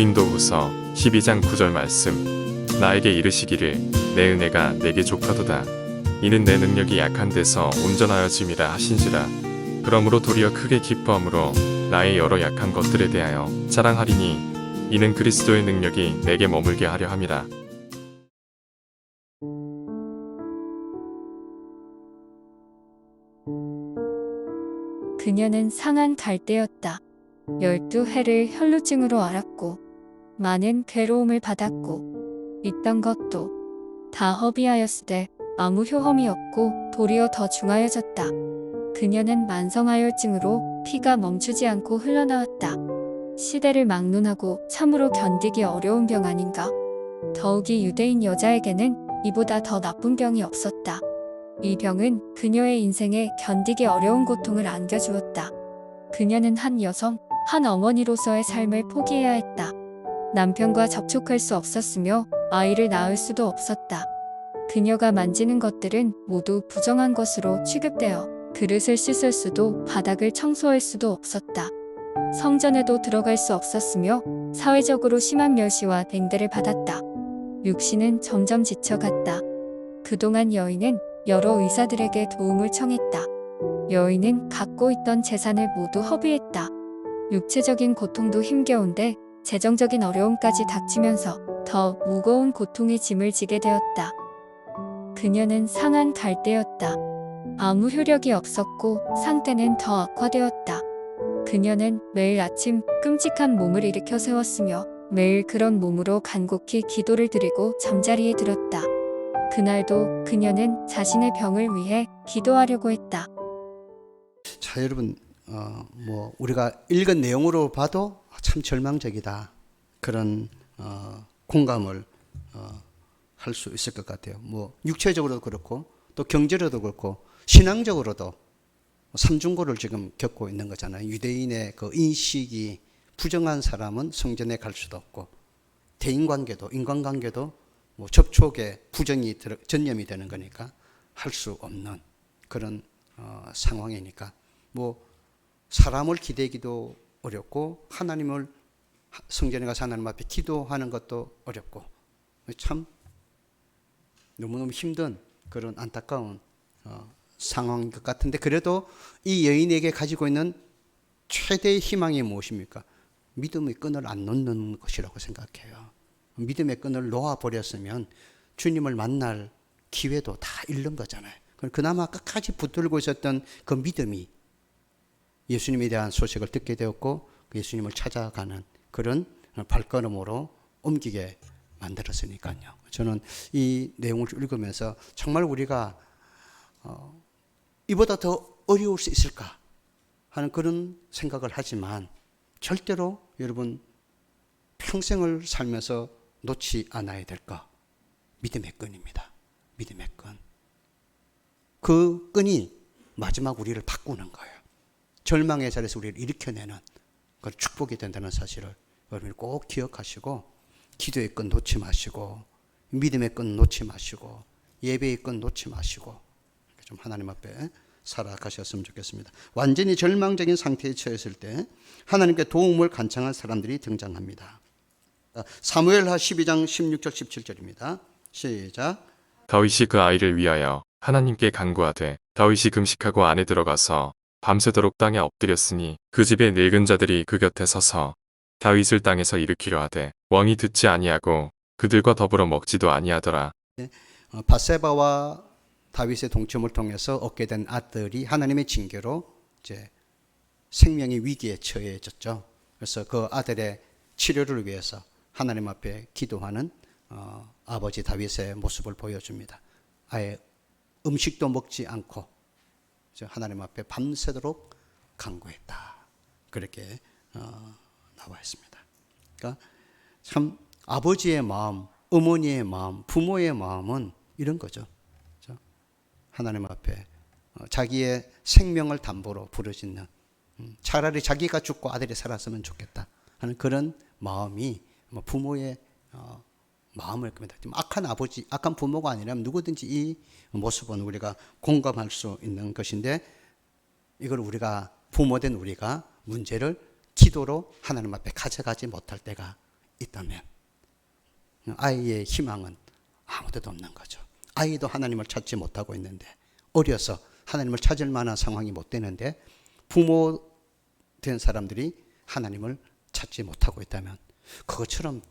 고린도후서 12장 9절 말씀. 나에게 이르시기를 내 은혜가 내게 족하도다. 이는 내 능력이 약한 데서 온전하여짐이라 하신지라. 그러므로 도리어 크게 기뻐함으로 나의 여러 약한 것들에 대하여 자랑하리니 이는 그리스도의 능력이 내게 머물게 하려 함이라. 그녀는 상한 갈대였다. 12해를 혈루증으로 앓았고 많은 괴로움을 받았고 있던 것도 다 허비하였으되 아무 효험이 없고 도리어 더 중하여졌다. 그녀는 만성하혈증으로 피가 멈추지 않고 흘러나왔다. 시대를 막론하고 참으로 견디기 어려운 병 아닌가? 더욱이 유대인 여자에게는 이보다 더 나쁜 병이 없었다. 이 병은 그녀의 인생에 견디기 어려운 고통을 안겨주었다. 그녀는 한 여성, 한 어머니로서의 삶을 포기해야 했다. 남편과 접촉할 수 없었으며 아이를 낳을 수도 없었다. 그녀가 만지는 것들은 모두 부정한 것으로 취급되어 그릇을 씻을 수도 바닥을 청소할 수도 없었다. 성전에도 들어갈 수 없었으며 사회적으로 심한 멸시와 냉대를 받았다. 육신은 점점 지쳐갔다. 그동안 여인은 여러 의사들에게 도움을 청했다. 여인은 갖고 있던 재산을 모두 허비했다. 육체적인 고통도 힘겨운데 재정적인 어려움까지 닥치면서 더 무거운 고통의 짐을 지게 되었다. 그녀는 상한 갈대였다. 아무 효력이 없었고 상태는 더 악화되었다. 그녀는 매일 아침 끔찍한 몸을 일으켜 세웠으며 매일 그런 몸으로 간곡히 기도를 드리고 잠자리에 들었다. 그날도 그녀는 자신의 병을 위해 기도하려고 했다. 자, 여러분, 우리가 읽은 내용으로 봐도 참 절망적이다. 그런 공감을 할 수 있을 것 같아요. 육체적으로도 그렇고 또 경제로도 그렇고 신앙적으로도 삼중고를 지금 겪고 있는 거잖아요. 유대인의 그 인식이 부정한 사람은 성전에 갈 수도 없고 대인관계도 인간관계도 접촉에 부정이 전염이 되는 거니까 할 수 없는 그런 상황이니까 사람을 기대기도 어렵고 하나님을 성전에 가서 하나님 앞에 기도하는 것도 어렵고 참 너무너무 힘든 그런 안타까운 상황인 것 같은데, 그래도 이 여인에게 가지고 있는 최대의 희망이 무엇입니까? 믿음의 끈을 안 놓는 것이라고 생각해요. 믿음의 끈을 놓아버렸으면 주님을 만날 기회도 다 잃는 거잖아요. 그나마 끝까지 붙들고 있었던 그 믿음이 예수님에 대한 소식을 듣게 되었고 예수님을 찾아가는 그런 발걸음으로 옮기게 만들었으니까요. 저는 이 내용을 읽으면서 정말 우리가 이보다 더 어려울 수 있을까 하는 그런 생각을 하지만 절대로 여러분 평생을 살면서 놓지 않아야 될 것, 믿음의 끈입니다. 믿음의 끈. 그 끈이 마지막 우리를 바꾸는 거예요. 절망의 자리에서 우리를 일으켜내는 그 축복이 된다는 사실을 여러분이 꼭 기억하시고, 기도의 끈 놓지 마시고 믿음의 끈 놓지 마시고 예배의 끈 놓지 마시고 좀 하나님 앞에 살아가셨으면 좋겠습니다. 완전히 절망적인 상태에 처했을 때 하나님께 도움을 간청한 사람들이 등장합니다. 사무엘하 12장 16절 17절입니다. 시작. 다윗이 그 아이를 위하여 하나님께 간구하되 다윗이 금식하고 안에 들어가서 밤새도록 땅에 엎드렸으니 그 집의 늙은 자들이 그 곁에 서서 다윗을 땅에서 일으키려 하되 왕이 듣지 아니하고 그들과 더불어 먹지도 아니하더라. 밧세바와 다윗의 동침을 통해서 얻게 된 아들이 하나님의 징계로 이제 생명의 위기에 처해졌죠. 그래서 그 아들의 치료를 위해서 하나님 앞에 기도하는 아버지 다윗의 모습을 보여줍니다. 아예 음식도 먹지 않고 하나님 앞에 밤새도록 간구했다. 그렇게 나와 있습니다. 그러니까 참 아버지의 마음, 어머니의 마음, 부모의 마음은 이런 거죠. 하나님 앞에 자기의 생명을 담보로 부르짖는, 차라리 자기가 죽고 아들이 살았으면 좋겠다 하는 그런 마음이 부모의 마음일 겁니다. 악한 아버지, 악한 부모가 아니라면 누구든지 이 모습은 우리가 공감할 수 있는 것인데, 이걸 우리가 부모된 우리가 문제를 기도로 하나님 앞에 가져가지 못할 때가 있다면 아이의 희망은 아무데도 없는 거죠. 아이도 하나님을 찾지 못하고 있는데, 어려서 하나님을 찾을 만한 상황이 못 되는데 부모 된 사람들이 하나님을 찾지 못하고 있다면 그것처럼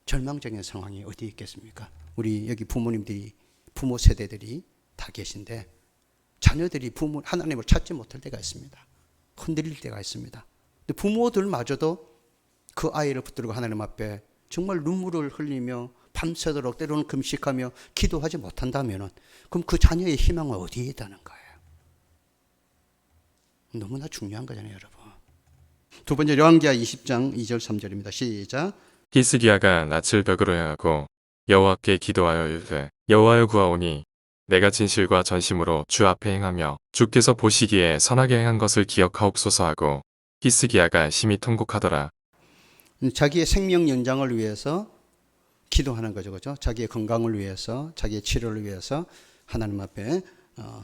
절망적인 상황이 어디 있겠습니까? 우리 여기 부모님들이, 부모 세대들이 다 계신데 자녀들이 하나님을 찾지 못할 때가 있습니다. 흔들릴 때가 있습니다. 근데 부모들마저도 그 아이를 붙들고 하나님 앞에 정말 눈물을 흘리며 밤새도록 때로는 금식하며 기도하지 못한다면 그럼 그 자녀의 희망은 어디에 있다는 거예요? 너무나 중요한 거잖아요, 여러분. 두 번째, 요한계하 20장 2절 3절입니다. 시작. 히스기야가 낯을 벽으로 향하고 여호와께 기도하여 이르되 여호와여 구하오니 내가 진실과 전심으로 주 앞에 행하며 주께서 보시기에 선하게 행한 것을 기억하옵소서 하고 히스기야가 심히 통곡하더라. 자기의 생명 연장을 위해서 기도하는 거죠, 그죠? 자기의 건강을 위해서, 자기의 치료를 위해서 하나님 앞에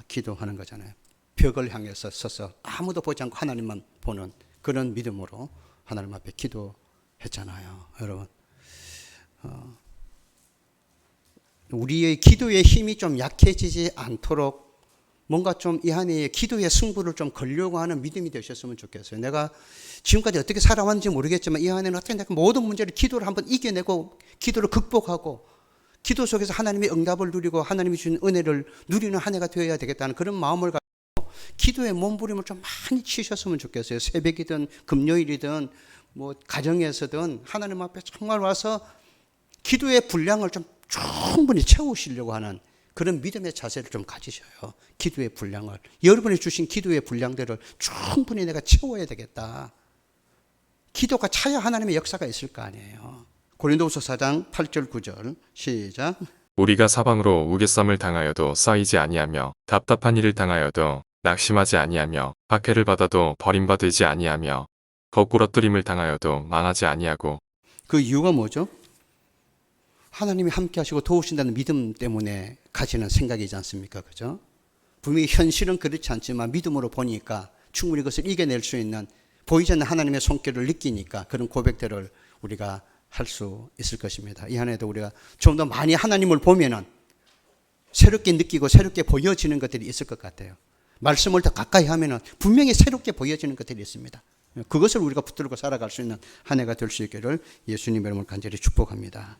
기도하는 거잖아요. 벽을 향해서 서서 아무도 보지 않고 하나님만 보는 그런 믿음으로 하나님 앞에 기도했잖아요, 여러분. 우리의 기도의 힘이 좀 약해지지 않도록 뭔가 좀 이 안에 기도의 승부를 좀 걸려고 하는 믿음이 되셨으면 좋겠어요. 내가 지금까지 어떻게 살아왔는지 모르겠지만 이 안에는 어떻게 내가 모든 문제를 기도를 한번 이겨내고 기도를 극복하고 기도 속에서 하나님의 응답을 누리고 하나님이 주신 은혜를 누리는 한 해가 되어야 되겠다는 그런 마음을 가지고 기도의 몸부림을 좀 많이 치셨으면 좋겠어요. 새벽이든 금요일이든 뭐 가정에서든 하나님 앞에 정말 와서 기도의 분량을 좀 충분히 채우시려고 하는 그런 믿음의 자세를 좀 가지셔요. 기도의 분량을, 여러분이 주신 기도의 분량들을 충분히 내가 채워야 되겠다. 기도가 차야 하나님의 역사가 있을 거 아니에요. 고린도후서 4장 8절 9절 시작. 우리가 사방으로 우겨쌈을 당하여도 쌓이지 아니하며 답답한 일을 당하여도 낙심하지 아니하며 박해를 받아도 버림받지 아니하며 거꾸러뜨림을 당하여도 망하지 아니하고. 그 이유가 뭐죠? 하나님이 함께 하시고 도우신다는 믿음 때문에 가지는 생각이지 않습니까? 그죠? 분명히 현실은 그렇지 않지만 믿음으로 보니까 충분히 그것을 이겨낼 수 있는 보이지 않는 하나님의 손길을 느끼니까 그런 고백들을 우리가 할 수 있을 것입니다. 이 안에도 우리가 좀 더 많이 하나님을 보면은 새롭게 느끼고 새롭게 보여지는 것들이 있을 것 같아요. 말씀을 더 가까이 하면은 분명히 새롭게 보여지는 것들이 있습니다. 그것을 우리가 붙들고 살아갈 수 있는 한 해가 될 수 있기를 예수님의 이름으로 간절히 축복합니다.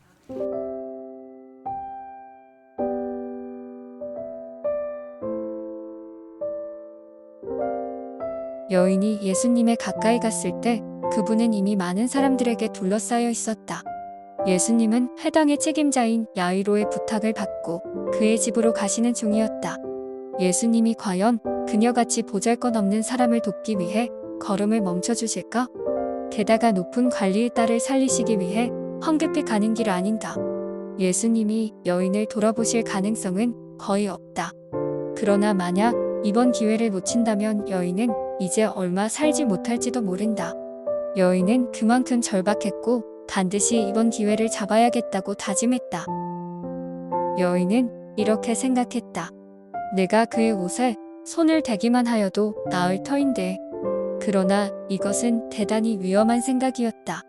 여인이 예수님에 가까이 갔을 때 그분은 이미 많은 사람들에게 둘러싸여 있었다. 예수님은 해당의 책임자인 야이로의 부탁을 받고 그의 집으로 가시는 중이었다. 예수님이 과연 그녀같이 보잘것없는 사람을 돕기 위해 걸음을 멈춰주실까? 게다가 높은 관리의 딸을 살리시기 위해 황급히 가는 길 아닌가? 예수님이 여인을 돌아보실 가능성은 거의 없다. 그러나 만약 이번 기회를 놓친다면 여인은 이제 얼마 살지 못할지도 모른다. 여인은 그만큼 절박했고 반드시 이번 기회를 잡아야겠다고 다짐했다. 여인은 이렇게 생각했다. 내가 그의 옷에 손을 대기만 하여도 나을 터인데. 그러나 이것은 대단히 위험한 생각이었다.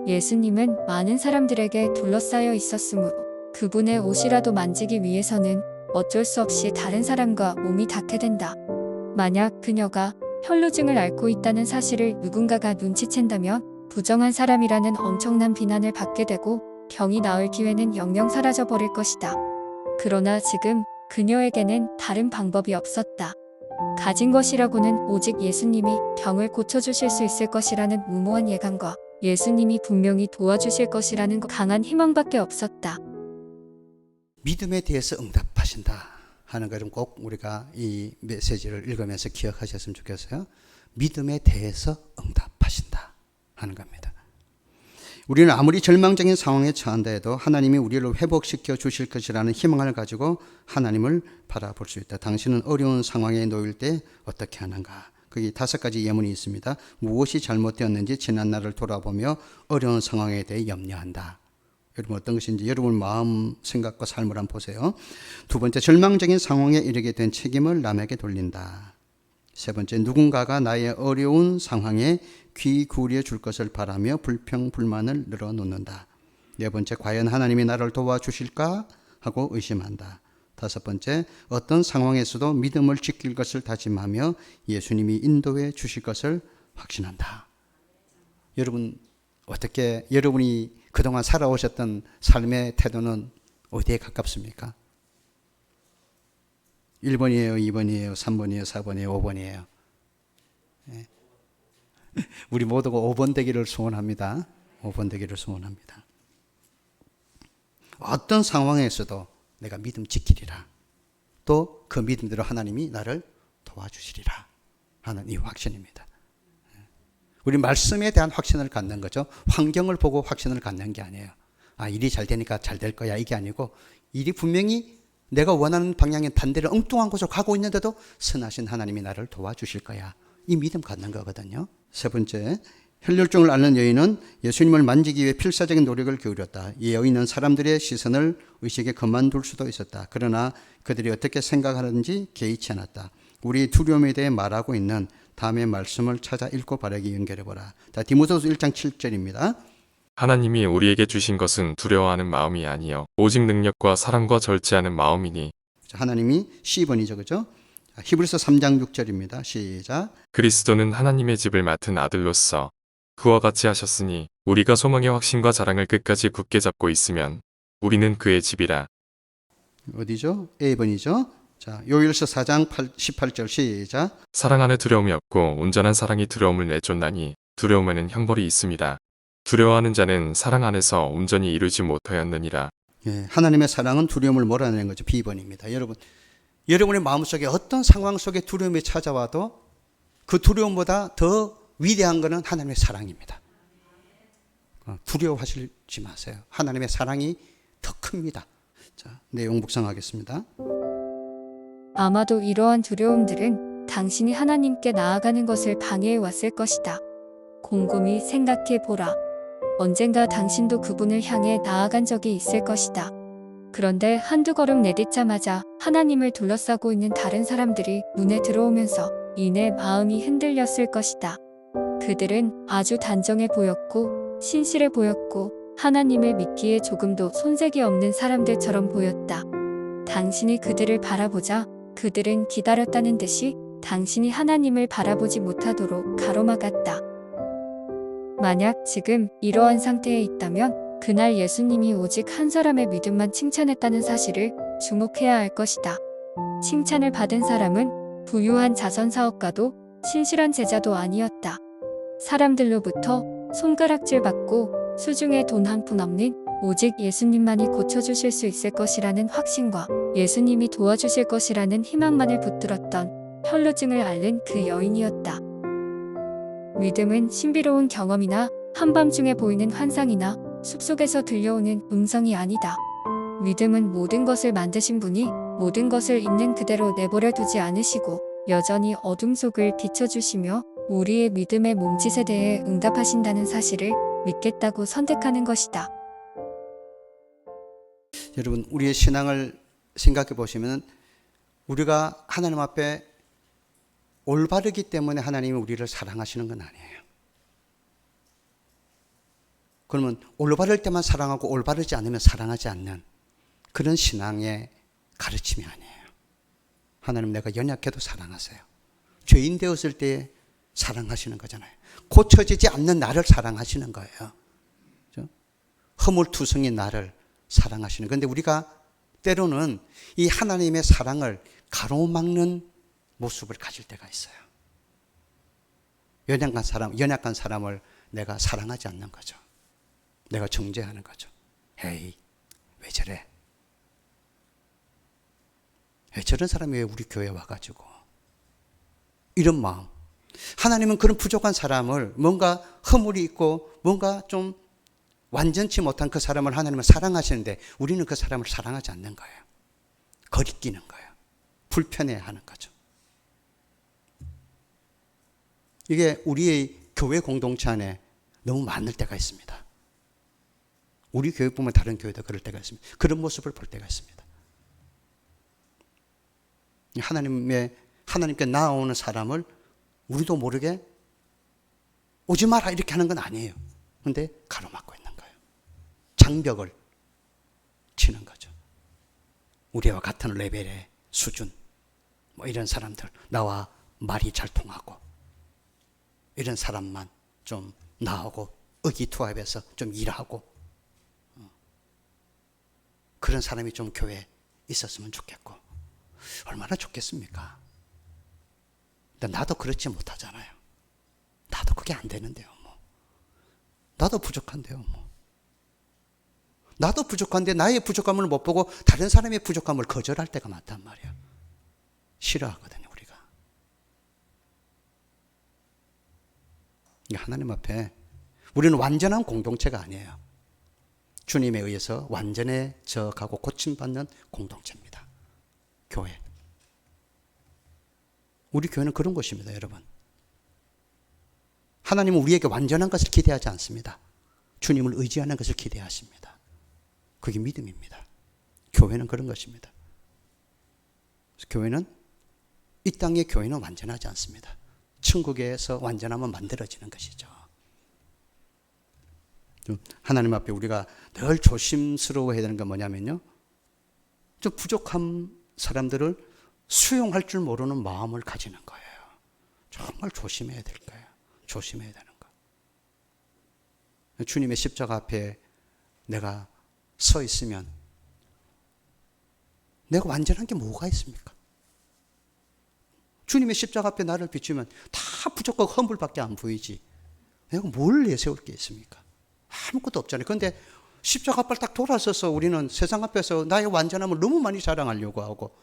예수님은 많은 사람들에게 둘러싸여 있었으므로 그분의 옷이라도 만지기 위해서는 어쩔 수 없이 다른 사람과 몸이 닿게 된다. 만약 그녀가 혈루증을 앓고 있다는 사실을 누군가가 눈치챈다면 부정한 사람이라는 엄청난 비난을 받게 되고 병이 나을 기회는 영영 사라져 버릴 것이다. 그러나 지금 그녀에게는 다른 방법이 없었다. 가진 것이라고는 오직 예수님이 병을 고쳐주실 수 있을 것이라는 무모한 예감과 예수님이 분명히 도와주실 것이라는 강한 희망밖에 없었다. 믿음에 대해서 응답하신다 하는 것은 꼭 우리가 이 메시지를 읽으면서 기억하셨으면 좋겠어요. 믿음에 대해서 응답하신다 하는 겁니다. 우리는 아무리 절망적인 상황에 처한다 해도 하나님이 우리를 회복시켜 주실 것이라는 희망을 가지고 하나님을 바라볼 수 있다. 당신은 어려운 상황에 놓일 때 어떻게 하는가? 거기 5가지 예문이 있습니다. 무엇이 잘못되었는지 지난 날을 돌아보며 어려운 상황에 대해 염려한다. 여러분 어떤 것인지 여러분 마음, 생각과 삶을 한번 보세요. 두 번째, 절망적인 상황에 이르게 된 책임을 남에게 돌린다. 세 번째, 누군가가 나의 어려운 상황에 귀 기울여 줄 것을 바라며 불평불만을 늘어놓는다. 네 번째, 과연 하나님이 나를 도와주실까 하고 의심한다. 다섯 번째, 어떤 상황에서도 믿음을 지킬 것을 다짐하며 예수님이 인도해 주실 것을 확신한다. 여러분, 어떻게 여러분이 그동안 살아오셨던 삶의 태도는 어디에 가깝습니까? 1번이에요, 2번이에요, 3번이에요, 4번이에요, 5번이에요. 네. 우리 모두가 5번 되기를 소원합니다. 5번 되기를 소원합니다. 어떤 상황에서도 내가 믿음 지키리라. 또 그 믿음대로 하나님이 나를 도와주시리라 하는 이 확신입니다. 우리 말씀에 대한 확신을 갖는 거죠. 환경을 보고 확신을 갖는 게 아니에요. 아, 일이 잘 되니까 잘 될 거야, 이게 아니고, 일이 분명히 내가 원하는 방향의 반대로 엉뚱한 곳으로 가고 있는데도 선하신 하나님이 나를 도와주실 거야, 이 믿음 갖는 거거든요. 세 번째, 혈혈증을 앓는 여인은 예수님을 만지기 위해 필사적인 노력을 기울였다. 이 여인은 사람들의 시선을 의식에 그만둘 수도 있었다. 그러나 그들이 어떻게 생각하는지 개의치 않았다. 우리 두려움에 대해 말하고 있는 다음의 말씀을 찾아 읽고 바르게 연결해보라. 자, 디모데후서 1장 7절입니다. 하나님이 우리에게 주신 것은 두려워하는 마음이 아니요 오직 능력과 사랑과 절제하는 마음이니 하나님이 C번이죠, 그죠? 히브리서 3장 6절입니다. 시작. 그리스도는 하나님의 집을 맡은 아들로서 그와 같이 하셨으니 우리가 소망의 확신과 자랑을 끝까지 굳게 잡고 있으면 우리는 그의 집이라. 어디죠? A번이죠. 자, 요일서 4장 18절 시작. 사랑 안에 두려움이 없고 온전한 사랑이 두려움을 내쫓나니 두려움에는 형벌이 있습니다. 두려워하는 자는 사랑 안에서 온전히 이루지 못하였느니라. 예, 하나님의 사랑은 두려움을 몰아내는 거죠. B번입니다. 여러분의 마음속에 어떤 상황 속에 두려움이 찾아와도 그 두려움보다 더 위대한 것은 하나님의 사랑입니다. 두려워하시지 마세요. 하나님의 사랑이 더 큽니다. 자, 내용 묵상하겠습니다. 아마도 이러한 두려움들은 당신이 하나님께 나아가는 것을 방해해 왔을 것이다. 곰곰이 생각해 보라. 언젠가 당신도 그분을 향해 나아간 적이 있을 것이다. 그런데 한두 걸음 내딛자마자 하나님을 둘러싸고 있는 다른 사람들이 눈에 들어오면서 이내 마음이 흔들렸을 것이다. 그들은 아주 단정해 보였고 신실해 보였고 하나님을 믿기에 조금도 손색이 없는 사람들처럼 보였다. 당신이 그들을 바라보자 그들은 기다렸다는 듯이 당신이 하나님을 바라보지 못하도록 가로막았다. 만약 지금 이러한 상태에 있다면 그날 예수님이 오직 한 사람의 믿음만 칭찬했다는 사실을 주목해야 할 것이다. 칭찬을 받은 사람은 부유한 자선사업가도 신실한 제자도 아니었다. 사람들로부터 손가락질 받고 수중에 돈 한 푼 없는 오직 예수님만이 고쳐주실 수 있을 것이라는 확신과 예수님이 도와주실 것이라는 희망만을 붙들었던 혈루증을 앓는 그 여인이었다. 믿음은 신비로운 경험이나 한밤중에 보이는 환상이나 숲속에서 들려오는 음성이 아니다. 믿음은 모든 것을 만드신 분이 모든 것을 있는 그대로 내버려 두지 않으시고 여전히 어둠 속을 비춰주시며 우리의 믿음의 몸짓에 대해 응답하신다는 사실을 믿겠다고 선택하는 것이다. 여러분, 우리의 신앙을 생각해 보시면 우리가 하나님 앞에 올바르기 때문에 하나님이 우리를 사랑하시는 건 아니에요. 그러면 올바를 때만 사랑하고 올바르지 않으면 사랑하지 않는 그런 신앙의 가르침이 아니에요. 하나님, 내가 연약해도 사랑하세요. 죄인 되었을 때 사랑하시는 거잖아요. 고쳐지지 않는 나를 사랑하시는 거예요. 그렇죠? 허물투성인 나를 사랑하시는. 그런데 우리가 때로는 이 하나님의 사랑을 가로막는 모습을 가질 때가 있어요. 연약한 사람을 내가 사랑하지 않는 거죠. 내가 정죄하는 거죠. 에이, 왜 저래? 왜 저런 사람이 왜 우리 교회에 와가지고? 이런 마음. 하나님은 그런 부족한 사람을, 뭔가 허물이 있고 뭔가 좀 완전치 못한 그 사람을 하나님은 사랑하시는데 우리는 그 사람을 사랑하지 않는 거예요. 거리끼는 거예요. 불편해하는 거죠. 이게 우리의 교회 공동체 안에 너무 많을 때가 있습니다. 우리 교회뿐만 다른 교회도 그럴 때가 있습니다. 그런 모습을 볼 때가 있습니다. 하나님의 하나님께 나아오는 사람을 우리도 모르게 오지 마라 이렇게 하는 건 아니에요. 근데 가로막고 있는 거예요. 장벽을 치는 거죠. 우리와 같은 레벨의 수준, 뭐 이런 사람들, 나와 말이 잘 통하고 이런 사람만 좀 나오고 의기투합해서 좀 일하고 그런 사람이 좀 교회에 있었으면 좋겠고 얼마나 좋겠습니까? 근데 나도 그렇지 못하잖아요. 나도 그게 안 되는데요. 뭐. 나도 부족한데요. 뭐. 나도 부족한데 나의 부족함을 못 보고 다른 사람의 부족함을 거절할 때가 많단 말이에요. 싫어하거든요, 우리가. 하나님 앞에 우리는 완전한 공동체가 아니에요. 주님에 의해서 완전해져 가고 고침받는 공동체입니다. 교회. 우리 교회는 그런 곳입니다, 여러분. 하나님은 우리에게 완전한 것을 기대하지 않습니다. 주님을 의지하는 것을 기대하십니다. 그게 믿음입니다. 교회는 그런 것입니다. 교회는 이 땅의 교회는 완전하지 않습니다. 천국에서 완전하면 만들어지는 것이죠. 하나님 앞에 우리가 늘 조심스러워해야 되는 건 뭐냐면요. 좀 부족한 사람들을 수용할 줄 모르는 마음을 가지는 거예요. 정말 조심해야 될 거예요. 조심해야 되는 거. 주님의 십자가 앞에 내가 서 있으면 내가 완전한 게 뭐가 있습니까? 주님의 십자가 앞에 나를 비추면 다 부족하고 허물밖에 안 보이지. 내가 뭘 내세울 게 있습니까? 아무것도 없잖아요. 그런데 십자가 앞을 딱 돌아서서 우리는 세상 앞에서 나의 완전함을 너무 많이 자랑하려고 하고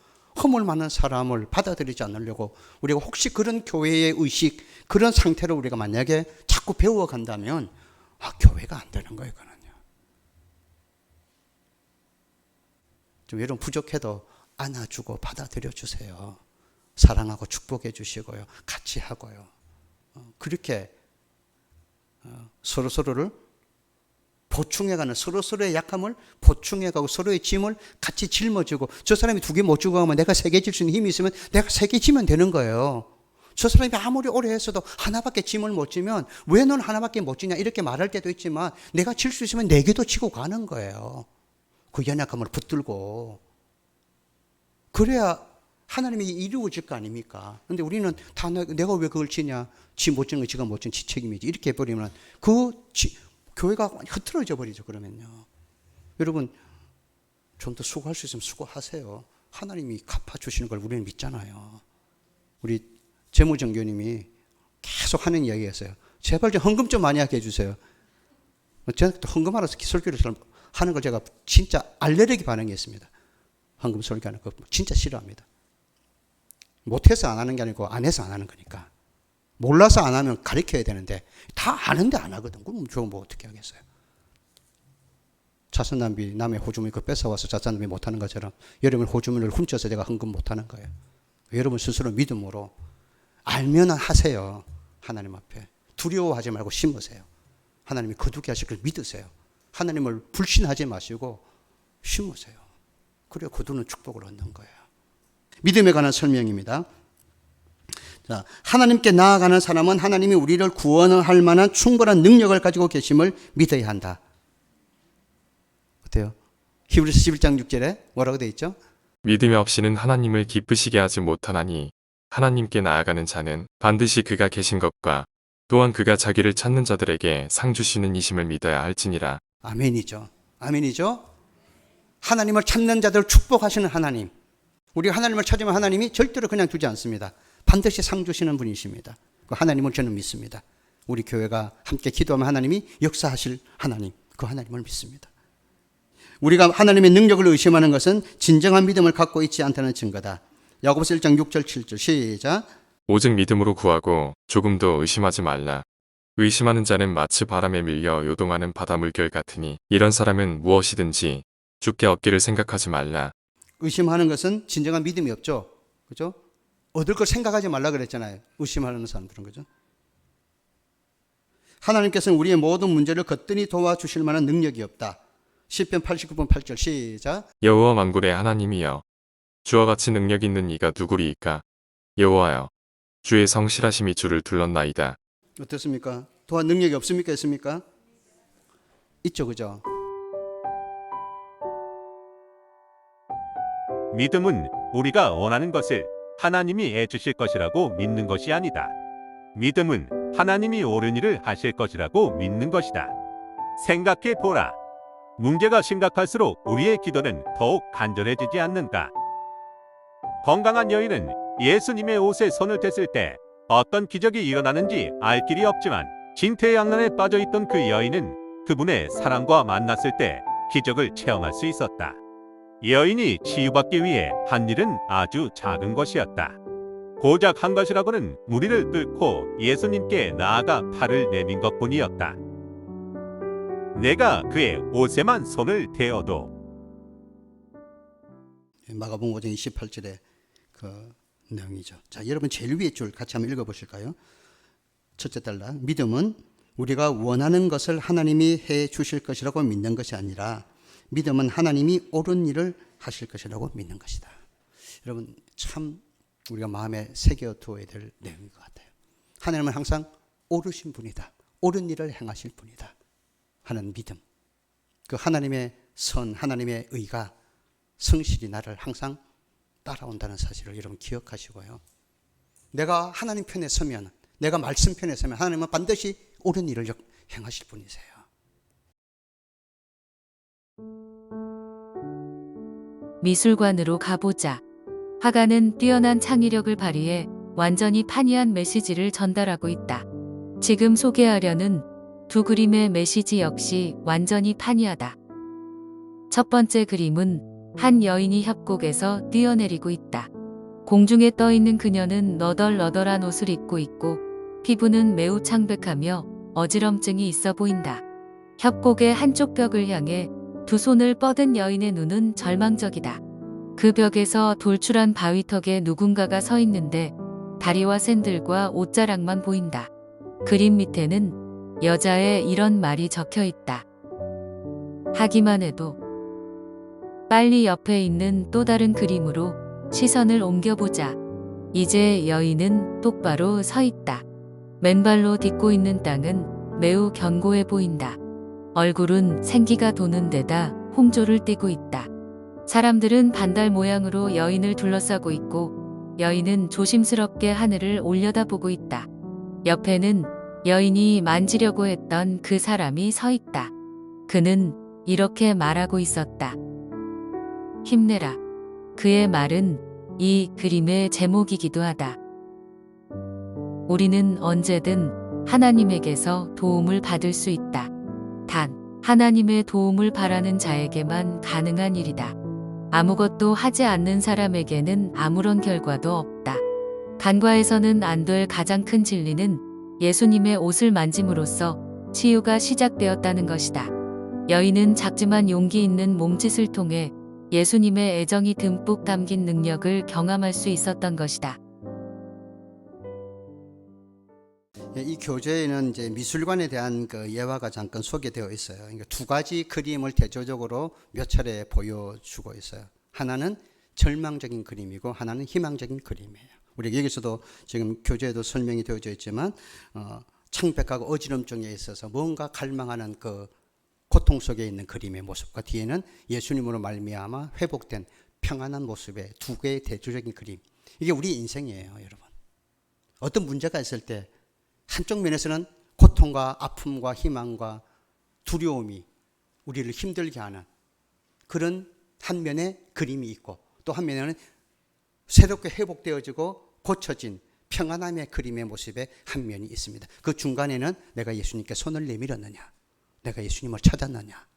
허물 많은 사람을 받아들이지 않으려고 우리가 혹시 그런 교회의 의식, 그런 상태로 우리가 만약에 자꾸 배워간다면 교회가 안 되는 거예요. 그거는요. 좀 여러분 부족해도 안아주고 받아들여 주세요. 사랑하고 축복해 주시고요. 같이 하고요. 그렇게 서로서로를 보충해가는, 서로서로의 약함을 보충해가고 서로의 짐을 같이 짊어지고, 저 사람이 2개 못 주고 가면 내가 3개 질 수 있는 힘이 있으면 내가 3개 지면 되는 거예요. 저 사람이 아무리 오래 했어도 하나밖에 짐을 못 지면 왜 넌 하나밖에 못 지냐 이렇게 말할 때도 있지만 내가 질 수 있으면 4개도 지고 가는 거예요. 그 연약함을 붙들고. 그래야 하나님이 이루어질 거 아닙니까? 근데 우리는 다 내가 왜 그걸 지냐? 지 못 지는 거 지가 못 지는 지 책임이지. 이렇게 해버리면 교회가 흐트러져 버리죠. 그러면요. 여러분 좀 더 수고할 수 있으면 수고하세요. 하나님이 갚아주시는 걸 우리는 믿잖아요. 우리 재무정교님이 계속 하는 이야기였어요. 제발 좀 헌금 좀 많이 하게 해주세요. 제가 또 헌금하러서 설교를 하는 걸 제가 진짜 알레르기 반응이었습니다. 헌금 설교하는 거 진짜 싫어합니다. 못해서 안 하는 게 아니고 안 해서 안 하는 거니까. 몰라서 안 하면 가르쳐야 되는데 다 아는데 안 하거든. 그럼 저 뭐 어떻게 하겠어요. 자선남비 남의 호주머니 그 뺏어와서 자선남비 못하는 것처럼 여러분 호주머니를 훔쳐서 제가 헌금 못하는 거예요. 여러분 스스로 믿음으로 알면 하세요. 하나님 앞에 두려워하지 말고 심으세요. 하나님이 거두게 하실 걸 믿으세요. 하나님을 불신하지 마시고 심으세요. 그래야 거두는 축복을 얻는 거예요. 믿음에 관한 설명입니다. 자, 하나님께 나아가는 사람은 하나님이 우리를 구원할 만한 충분한 능력을 가지고 계심을 믿어야 한다. 어때요? 히브리서 11장 6절에 뭐라고 되어 있죠? 믿음이 없이는 하나님을 기쁘시게 하지 못하나니 하나님께 나아가는 자는 반드시 그가 계신 것과 또한 그가 자기를 찾는 자들에게 상 주시는 이심을 믿어야 할지니라. 아멘이죠. 아멘이죠. 하나님을 찾는 자들을 축복하시는 하나님. 우리가 하나님을 찾으면 하나님이 절대로 그냥 두지 않습니다. 반드시 상 주시는 분이십니다. 그 하나님을 저는 믿습니다. 우리 교회가 함께 기도하면 하나님이 역사하실 하나님, 그 하나님을 믿습니다. 우리가 하나님의 능력을 의심하는 것은 진정한 믿음을 갖고 있지 않다는 증거다. 야고보서 1장 6절 7절 시작. 오직 믿음으로 구하고 조금도 의심하지 말라. 의심하는 자는 마치 바람에 밀려 요동하는 바다 물결 같으니 이런 사람은 무엇이든지 주께 얻기를 생각하지 말라. 의심하는 것은 진정한 믿음이 없죠. 그죠? 얻을 걸 생각하지 말라 그랬잖아요. 의심하는 사람들은. 그죠? 하나님께서는 우리의 모든 문제를 거뜬히 도와주실 만한 능력이 없다. 시편 89편 8절 시작. 여호와 만군의 하나님이여 주와 같이 능력 있는 이가 누구리이까. 여호와여, 주의 성실하심이 주를 둘렀나이다. 어떻습니까? 도와 능력이 없습니까? 있습니까? 있죠, 그죠? 믿음은 우리가 원하는 것을 하나님이 해주실 것이라고 믿는 것이 아니다. 믿음은 하나님이 옳은 일을 하실 것이라고 믿는 것이다. 생각해 보라. 문제가 심각할수록 우리의 기도는 더욱 간절해지지 않는가? 건강한 여인은 예수님의 옷에 손을 댔을 때 어떤 기적이 일어나는지 알 길이 없지만 진퇴양난에 빠져있던 그 여인은 그분의 사랑과 만났을 때 기적을 체험할 수 있었다. 여인이 치유받기 위해 한 일은 아주 작은 것이었다. 고작 한 가지라고는 무리를 뚫고 예수님께 나아가 팔을 내민 것뿐이었다. 내가 그의 옷에만 손을 대어도. 마가복음 5장 28절에 그 내용이죠. 자, 여러분 제일 위에 줄 같이 한번 읽어보실까요? 첫째 단락. 믿음은 우리가 원하는 것을 하나님이 해 주실 것이라고 믿는 것이 아니라 믿음은 하나님이 옳은 일을 하실 것이라고 믿는 것이다. 여러분 참 우리가 마음에 새겨두어야 될 내용인 것 같아요. 하나님은 항상 옳으신 분이다. 옳은 일을 행하실 분이다 하는 믿음. 그 하나님의 선, 하나님의 의가 성실히 나를 항상 따라온다는 사실을 여러분 기억하시고요. 내가 하나님 편에 서면, 내가 말씀 편에 서면 하나님은 반드시 옳은 일을 행하실 분이세요. 미술관으로 가보자. 화가는 뛰어난 창의력을 발휘해 완전히 판이한 메시지를 전달하고 있다. 지금 소개하려는 두 그림의 메시지 역시 완전히 판이하다. 첫 번째 그림은 한 여인이 협곡에서 뛰어내리고 있다. 공중에 떠 있는 그녀는 너덜너덜한 옷을 입고 있고 피부는 매우 창백하며 어지럼증이 있어 보인다. 협곡의 한쪽 벽을 향해 두 손을 뻗은 여인의 눈은 절망적이다. 그 벽에서 돌출한 바위턱에 누군가가 서 있는데 다리와 샌들과 옷자락만 보인다. 그림 밑에는 여자의 이런 말이 적혀 있다. 하기만 해도. 빨리 옆에 있는 또 다른 그림으로 시선을 옮겨보자. 이제 여인은 똑바로 서 있다. 맨발로 딛고 있는 땅은 매우 견고해 보인다. 얼굴은 생기가 도는 데다 홍조를 띠고 있다. 사람들은 반달 모양으로 여인을 둘러싸고 있고 여인은 조심스럽게 하늘을 올려다보고 있다. 옆에는 여인이 만지려고 했던 그 사람이 서 있다. 그는 이렇게 말하고 있었다. 힘내라. 그의 말은 이 그림의 제목이기도 하다. 우리는 언제든 하나님에게서 도움을 받을 수 있다. 단, 하나님의 도움을 바라는 자에게만 가능한 일이다. 아무것도 하지 않는 사람에게는 아무런 결과도 없다. 간과해서는 안 될 가장 큰 진리는 예수님의 옷을 만짐으로써 치유가 시작되었다는 것이다. 여인은 작지만 용기 있는 몸짓을 통해 예수님의 애정이 듬뿍 담긴 능력을 경험할 수 있었던 것이다. 이 교재에는 이제 미술관에 대한 그 예화가 잠깐 소개되어 있어요. 그러니까 두 가지 그림을 대조적으로 몇 차례 보여주고 있어요. 하나는 절망적인 그림이고 하나는 희망적인 그림이에요. 우리 여기서도 지금 교재에도 설명이 되어져 있지만 창백하고 어지럼증에 있어서 뭔가 갈망하는 그 고통 속에 있는 그림의 모습과 뒤에는 예수님으로 말미암아 회복된 평안한 모습의 두 개의 대조적인 그림. 이게 우리 인생이에요, 여러분. 어떤 문제가 있을 때 한쪽 면에서는 고통과 아픔과 희망과 두려움이 우리를 힘들게 하는 그런 한 면의 그림이 있고 또 한 면에는 새롭게 회복되어지고 고쳐진 평안함의 그림의 모습의 한 면이 있습니다. 그 중간에는 내가 예수님께 손을 내밀었느냐, 내가 예수님을 찾았느냐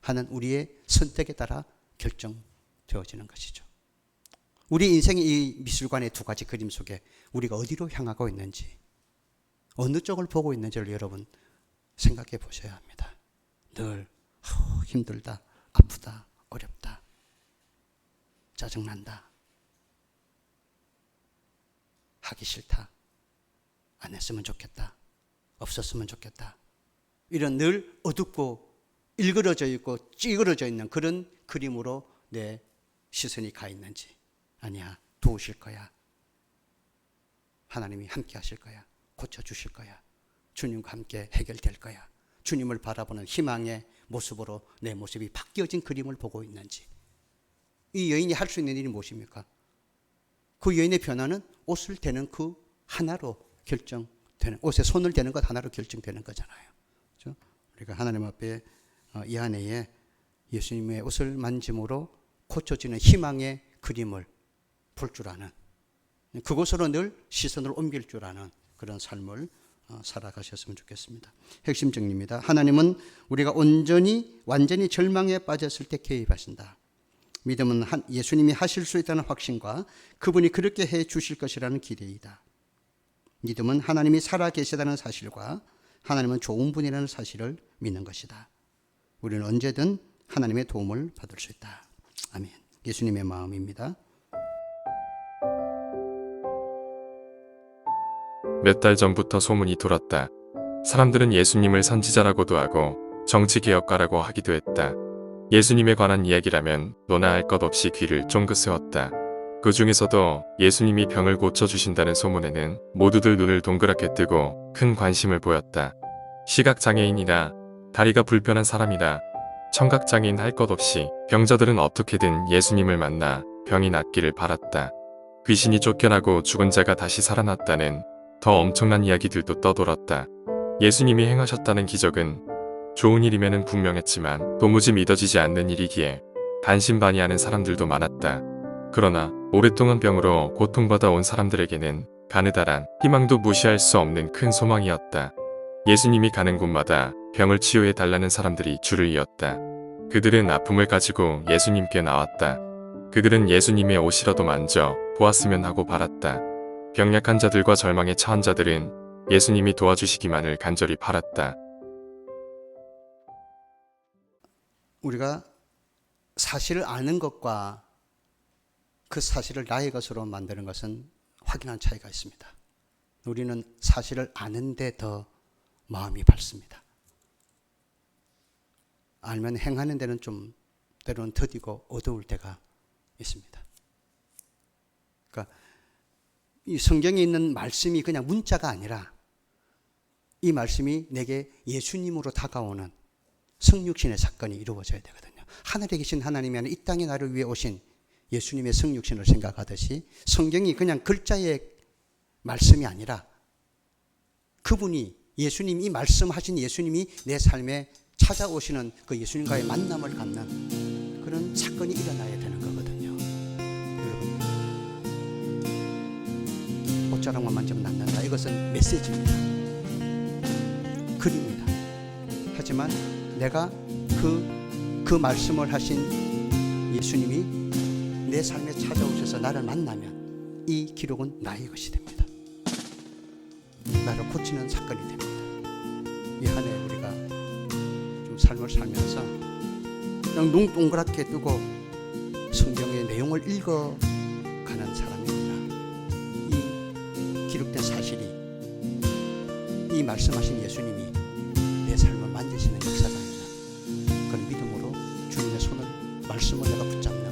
하는 우리의 선택에 따라 결정되어지는 것이죠. 우리 인생의 이 미술관의 두 가지 그림 속에 우리가 어디로 향하고 있는지, 어느 쪽을 보고 있는지를 여러분 생각해 보셔야 합니다. 늘 힘들다, 아프다, 어렵다, 짜증난다, 하기 싫다, 안 했으면 좋겠다, 없었으면 좋겠다, 이런 늘 어둡고 일그러져 있고 찌그러져 있는 그런 그림으로 내 시선이 가 있는지, 아니야, 도우실 거야, 하나님이 함께 하실 거야. 고쳐주실 거야. 주님과 함께 해결될 거야. 주님을 바라보는 희망의 모습으로 내 모습이 바뀌어진 그림을 보고 있는지. 이 여인이 할 수 있는 일이 무엇입니까? 그 여인의 변화는 옷을 대는 그 하나로 결정되는, 옷에 손을 대는 것 하나로 결정되는 거잖아요. 그렇죠? 우리가 하나님 앞에 이 안에 예수님의 옷을 만짐으로 고쳐지는 희망의 그림을 볼 줄 아는, 그곳으로 늘 시선을 옮길 줄 아는 그런 삶을 살아가셨으면 좋겠습니다. 핵심 정리입니다. 하나님은 우리가 완전히 절망에 빠졌을 때 개입하신다. 믿음은 예수님이 하실 수 있다는 확신과 그분이 그렇게 해 주실 것이라는 기대이다. 믿음은 하나님이 살아 계시다는 사실과 하나님은 좋은 분이라는 사실을 믿는 것이다. 우리는 언제든 하나님의 도움을 받을 수 있다. 아멘. 예수님의 마음입니다. 몇 달 전부터 소문이 돌았다. 사람들은 예수님을 선지자라고도 하고 정치개혁가라고 하기도 했다. 예수님에 관한 이야기라면 너나 할 것 없이 귀를 쫑긋 세웠다. 그 중에서도 예수님이 병을 고쳐주신다는 소문에는 모두들 눈을 동그랗게 뜨고 큰 관심을 보였다. 시각장애인이나 다리가 불편한 사람이나 청각장애인 할 것 없이 병자들은 어떻게든 예수님을 만나 병이 낫기를 바랐다. 귀신이 쫓겨나고 죽은 자가 다시 살아났다는 더 엄청난 이야기들도 떠돌았다. 예수님이 행하셨다는 기적은 좋은 일이면은 분명했지만 도무지 믿어지지 않는 일이기에 반신반의하는 사람들도 많았다. 그러나 오랫동안 병으로 고통받아 온 사람들에게는 가느다란 희망도 무시할 수 없는 큰 소망이었다. 예수님이 가는 곳마다 병을 치유해 달라는 사람들이 줄을 이었다. 그들은 아픔을 가지고 예수님께 나왔다. 그들은 예수님의 옷이라도 만져 보았으면 하고 바랐다. 병약한 자들과 절망에 처한 자들은 예수님이 도와주시기만을 간절히 바랐다. 우리가 사실을 아는 것과 그 사실을 나의 것으로 만드는 것은 확연한 차이가 있습니다. 우리는 사실을 아는데 더 마음이 밝습니다. 알면 행하는 데는 좀 때로는 더디고 어두울 때가 있습니다. 그러니까 이 성경에 있는 말씀이 그냥 문자가 아니라 이 말씀이 내게 예수님으로 다가오는 성육신의 사건이 이루어져야 되거든요. 하늘에 계신 하나님이 아니라 이 땅에 나를 위해 오신 예수님의 성육신을 생각하듯이 성경이 그냥 글자의 말씀이 아니라 그분이 예수님, 이 말씀하신 예수님이 내 삶에 찾아오시는 그 예수님과의 만남을 갖는 그런 사건이 일어나야 되는 거거든요. 여러분, 옷자락만 만지면 낫는다. 이것은 메시지입니다. 글입니다. 하지만 내가 그 말씀을 하신 예수님이 내 삶에 찾아오셔서 나를 만나면 이 기록은 나의 것이 됩니다. 나를 고치는 사건이 됩니다. 이 한 해 우리가 좀 삶을 살면서 그냥 눈 동그랗게 뜨고 성경의 내용을 읽어가는 사람입니다. 이 기록된 사실이, 이 말씀하신 예수님이 내 삶을 만드시는 역사가 있다. 그런 믿음으로 주님의 손을, 말씀을 내가 붙잡는